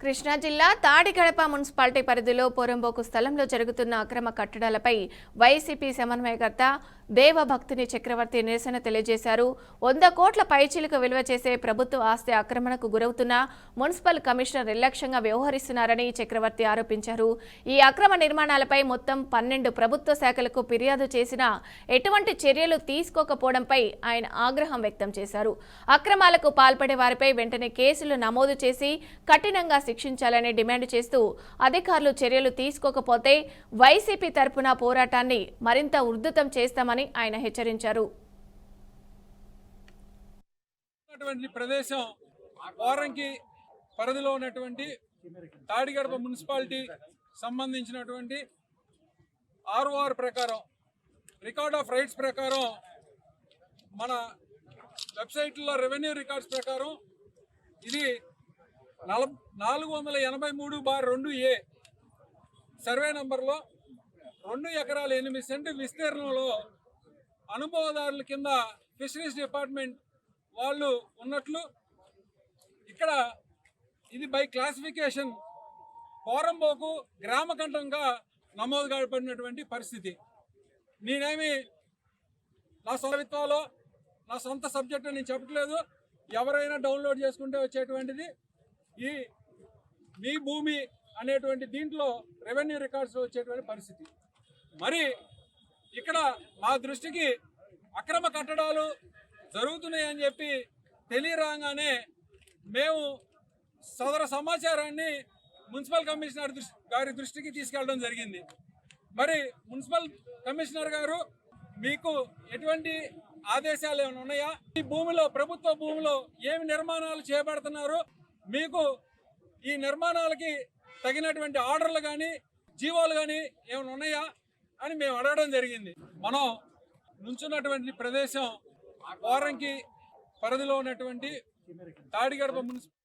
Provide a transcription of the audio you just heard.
కృష్ణా జిల్లా తాడిగడప మున్సిపాలిటీ పరిధిలో పోరంబోకు స్థలంలో జరుగుతున్న అక్రమ కట్టడాలపై వైసీపీ సమన్వయకర్త దేవభక్తిని చక్రవర్తి నిరసన తెలియజేశారు. 100 కోట్ల పైచిలుకు విలువ చేసే ప్రభుత్వ ఆస్తి ఆక్రమణకు గురవుతున్న మున్సిపల్ కమిషనర్ నిర్లక్ష్యంగా వ్యవహరిస్తున్నారని చక్రవర్తి ఆరోపించారు. ఈ అక్రమ నిర్మాణాలపై మొత్తం 12 ప్రభుత్వ శాఖలకు ఫిర్యాదు చేసినా ఎటువంటి చర్యలు తీసుకోకపోవడంపై ఆయన ఆగ్రహం వ్యక్తం చేశారు. అక్రమాలకు పాల్పడే వారిపై వెంటనే కేసులు నమోదు చేసి కఠినంగా శిక్షించాలని డిమాండ్ చేస్తూ అధికారులు చర్యలు తీసుకోకపోతే వైసీపీ తరపున పోరాటాన్ని మరింత ఉధృతం చేస్తామని ఆయన హెచ్చరించారు. ప్రదేశం వారంకి పరిధిలో ఉన్నటువంటి తాడిగడప మున్సిపాలిటీ సంబంధించినటువంటి ఆర్ఓఆర్ ప్రకారం రికార్డ్ ఆఫ్ రైట్స్ ప్రకారం మన వెబ్సైట్లో రెవెన్యూ రికార్డ్స్ ప్రకారం ఇది 483/2A సర్వే నంబర్లో 2 ఎకరాల 8 సెంటు విస్తీర్ణంలో అనుభవదారుల కింద ఫిషరీస్ డిపార్ట్మెంట్ వాళ్ళు ఉన్నట్లు ఇక్కడ ఇది బై క్లాసిఫికేషన్ పోరంబోకు గ్రామకంఠంగా నమోదు కాబడినటువంటి పరిస్థితి. నేనేమి నా సొంతవిత్వాలో నా సొంత సబ్జెక్టు నేను చెప్పట్లేదు, ఎవరైనా డౌన్లోడ్ చేసుకుంటే వచ్చేటువంటిది. ఈ మీ భూమి అనేటువంటి దీంట్లో రెవెన్యూ రికార్డ్స్లో వచ్చేటువంటి పరిస్థితి. మరి ఇక్కడ మా దృష్టికి అక్రమ కట్టడాలు జరుగుతున్నాయని చెప్పి తెలియరాగానే మేము సదరు సమాచారాన్ని మున్సిపల్ కమిషనర్ గారి దృష్టికి తీసుకెళ్ళడం జరిగింది. మరి మున్సిపల్ కమిషనర్ గారు మీకు ఎటువంటి ఆదేశాలు ఏమైనా ఉన్నాయా? ఈ భూమిలో ప్రభుత్వ భూమిలో ఏమి నిర్మాణాలు చేపడుతున్నారు, మీకు ఈ నిర్మాణాలకి తగినటువంటి ఆర్డర్లు కానీ జీవోలు కానీ ఏమైనా ఉన్నాయా అని మేము అడగడం జరిగింది. మనం నుంచున్నటువంటి ప్రదేశం వారంకి పరిధిలో ఉన్నటువంటి తాడిగడప మున్సిపల్